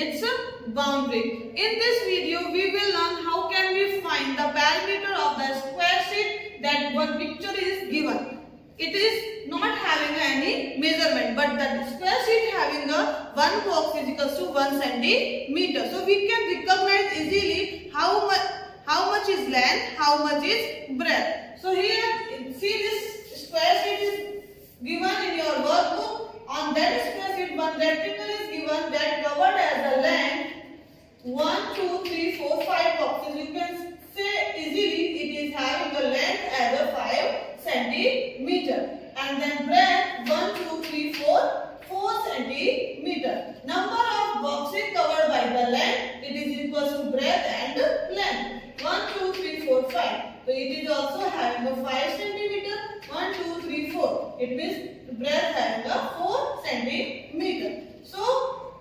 its boundary. In this video, we will learn how can we find the perimeter of the square sheet that one picture is given. It is not having any measurement, but the square sheet having a one box is equals to 1 centimeter. So we can recognize easily how much is length, how much is breadth. So here, see this square sheet is given in your workbook. On that square sheet, one rectangle is given that covered as a length 1, 2, 3, 4, 5 boxes. You can say easily it is having a length as a 5 centimeter, and then breadth 1, 2, 3, 4 centimeter. Number of boxes covered by the length, it is equals to breadth and length 1, 2, 3, 4, 5. So it is also having a 5 centimeter. 1, 2, 3, 4. It means breadth having a 4 centimeter. So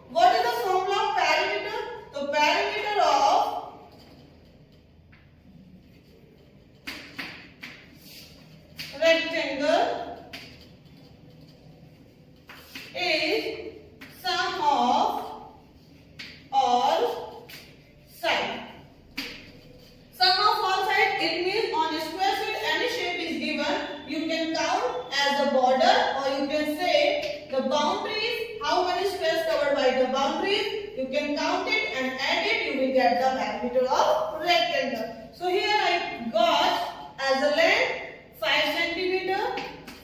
what is the formula of perimeter? The perimeter of rectangle is sum of all sides. Sum of all sides, it means on a square sheet any shape is given. You can count as a border, or you can say the boundaries, how many squares covered by the boundaries. You can count it and add it, you will get the perimeter of rectangle. So here I got as a length 5 centimeter,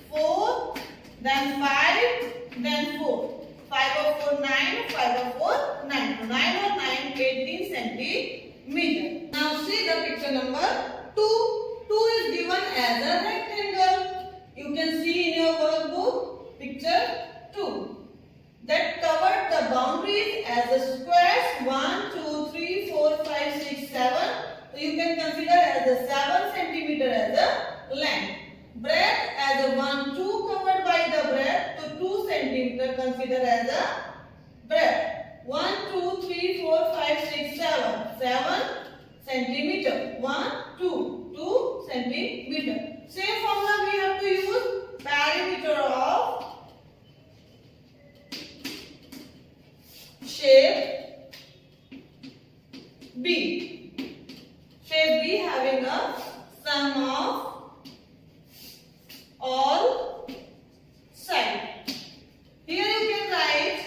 4, then 5, then 4. 5 of 4, 9, 5 of 4, 9. 9 or 9, 18 centimeter. Now see the picture number 2. 2 is given as a rectangle. You can see in your workbook picture 2. That covered the boundaries as a squares 1, 2, 3, 4, 5, 6, 7. So you can consider as a 7 centimeter as a length. Breadth as a 1, 2 covered by the breadth. So 2 centimeter consider as a breadth. 1, 2, 3, 4, 5, 6, 7. 7 centimeter. 1, 2, 2 centimeter. Same formula we have to use. Perimeter of shape B. Shape B having a sum of all sides. Here you can write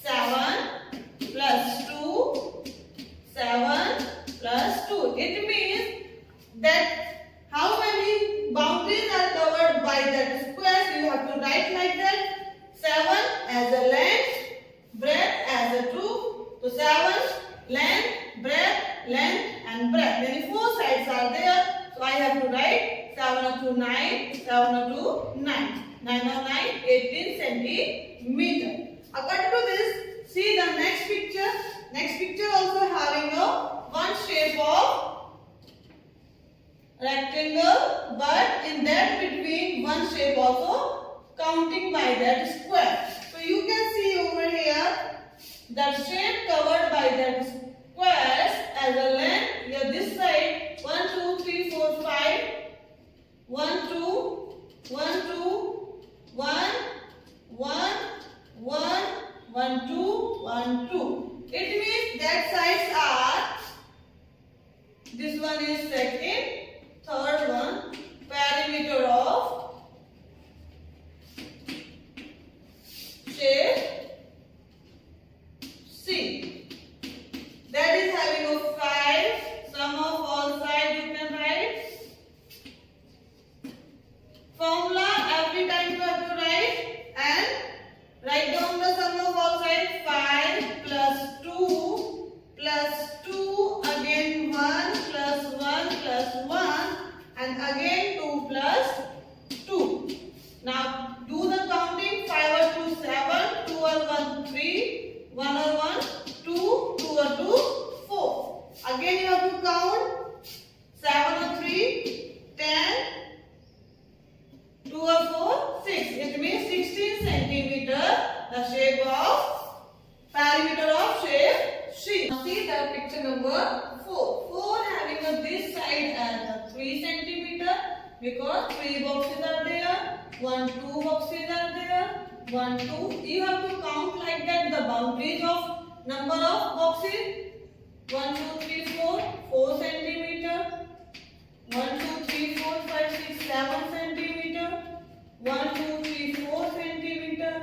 7 plus 2, 7 plus 2. It means that how many boundaries are covered by that square. You have to write like that. 7 as a length, breadth as a 2. So 7 length, breadth, length and breadth. Then 4 sides are there. So I have to write 7 or 2, 9, 7 or 2, 9. 9 or 9, 18 centimeter. According to this, see the next picture. Next picture also having a one shape of rectangle, but in that between one shape also counting by that square. So you can see over here that shape covered by that squares as a length. Here this side 1, 2, 3, 4, 5. 1, 2, 1, 2, 1, 1, 1, 1, 2, 1, 2. It means that sides are, this one is second, third one, perimeter of shape C. That is having a 5, sum of all sides you can write. Formula every time you have to write, and write down the sum of all sides. 5 plus 2 plus 2, again 1 plus 1 plus 1, and again 2 plus 2. Now do the counting. 5 or 2, 7, 2 or 1, 3, 1 or 1, 2, 2 or 2, 4. Again you have to count. 7 or 3, 10, 2 or 4, 6. It means 16 centimeter the shape of perimeter of shape C. Now see the picture number 4. 4 having a this side as a 3 centimeter because 3 boxes are there. 1, 2 boxes are there. 1, 2. You have to count like that the boundaries of number of boxes. 1, 2, 3, 4, 4 centimeter. 1, 2, 3, 4, 5, 6, 7 centimeter. 1, 2, 3, 4 centimeter.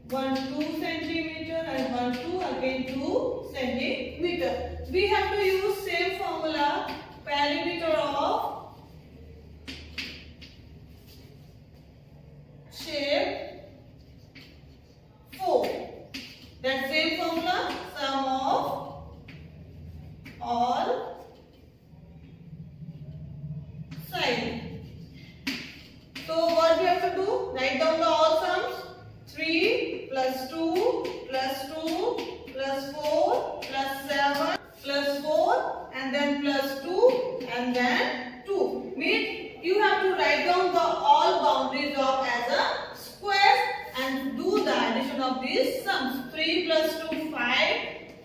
1, 2 centimeter and 1, 2 again 2 centimeter. We have to use same formula, perimeter of shape 4. That same formula, sum of all sides. So what we have to do? Write down the all sums. 3 plus 2 plus 2 plus 4 plus 7 plus 4 and then plus 2 and then 2. Means you have to write down the all boundaries of as a square and do the addition of these sums. 3 plus 2 5,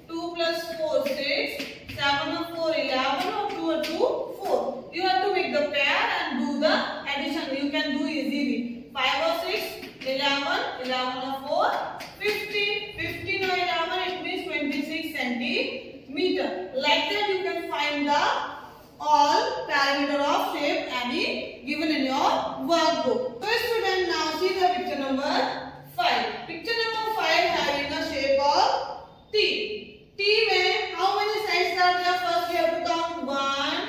2 plus 4 6, 7 or 4 11 or 2 or 2 4. You have to make the pair and do the addition. You can do easily. 5 or 6, 11, 11 or 4, 15, 15 or 11, it means 26 centimeter. Like that you can find the all perimeter of shape any given in your workbook. So student, now see the picture number 5. Picture number 5 having a shape of T. T mein how many sides are there? First we have to count 1,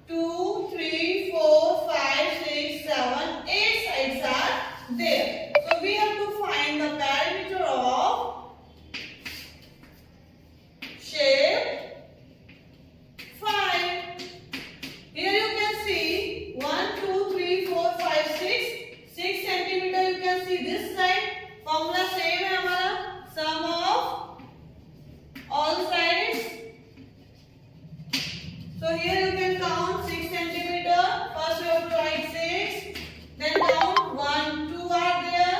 2, 3, 4, 5, 6, 7, 8 sides are there. So we have to find the perimeter of shape 5. Here you can see 1, 2, 3, 4, 5, 6. 6 centimeter you can see this side. Formula same है हमारा. Sum of all sides. So here you can count 6 centimeter. First you have to write 6. Then count 1, 2 are there.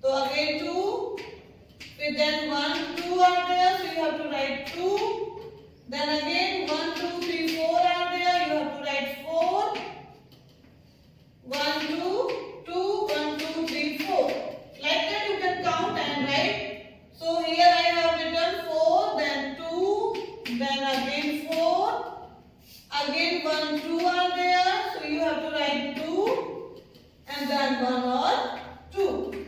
So again 2. Then 1, 2 are there. So you have to write 2. Then again 1, 2, 3, 4 are there. You have to write 4. 1, 2, 2, 1, 2, 3, 4. Like that you can count and write. So here I have written 4, then 2, then again 4. Again 1, 2 are there. So you have to write 2 and then 1 or 2.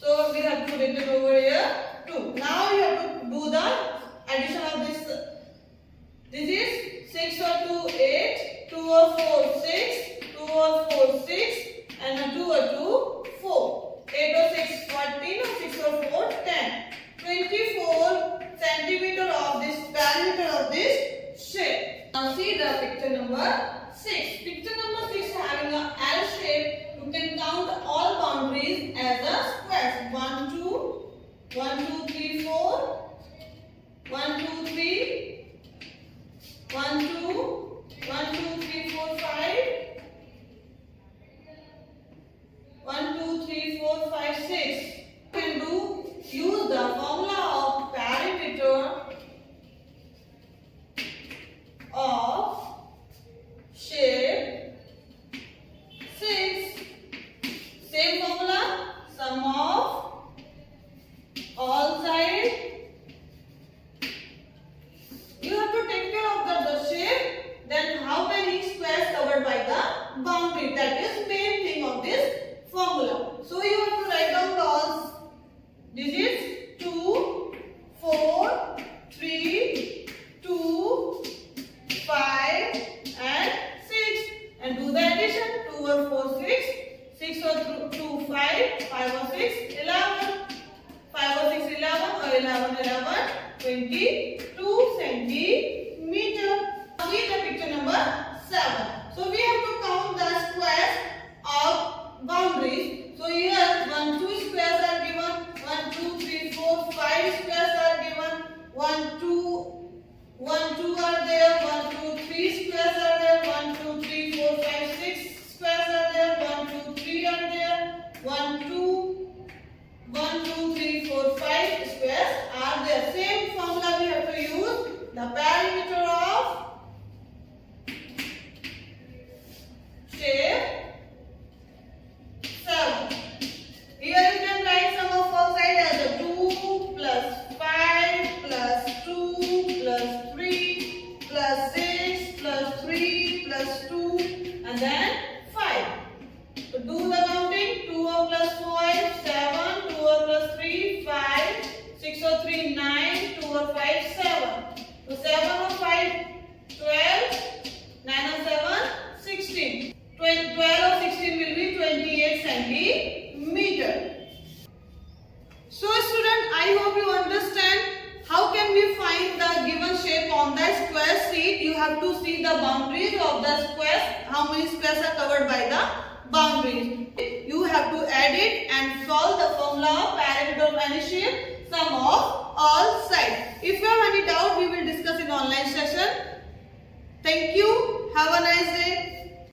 So we have to write it over here 2. Now you have to do the addition of this. This is 6 or 2, 8, 2 or 4, 6, 2 or 4, 6 and 2 or 2, 4. 8 or 6, 14 or 6 or 4, 10. 24 centimeter of this perimeter of this shape. Now see the picture number 6. Picture number 6 having a L shape. You can count all boundaries as a square. 1, 2, 1, 2, 3, 4. 1, 2, 3. 1, 2. 1, 2, 3, 4, 5. 1, 2, 3, 4, 5, 6. You can use the formula of perimeter of shape 6. Same formula, sum of all sides. You have to take care of the shape plus 2 and then 5. So do the counting. 2 plus 5, 7, 2 plus 3, 5, 6 or 3, 9, 2 or 5, 7. So 7 or 5, 12, 9 or 7, 16. 12 or 16 will be 28 centimeter. So student, I hope you understand how can we find the given shape on the square sheet. You have to see the boundaries of the squares, how many squares are covered by the boundaries. You have to add it and solve the formula of parameter of any shape, sum of all sides. If you have any doubt, we will discuss in online session. Thank you. Have a nice day.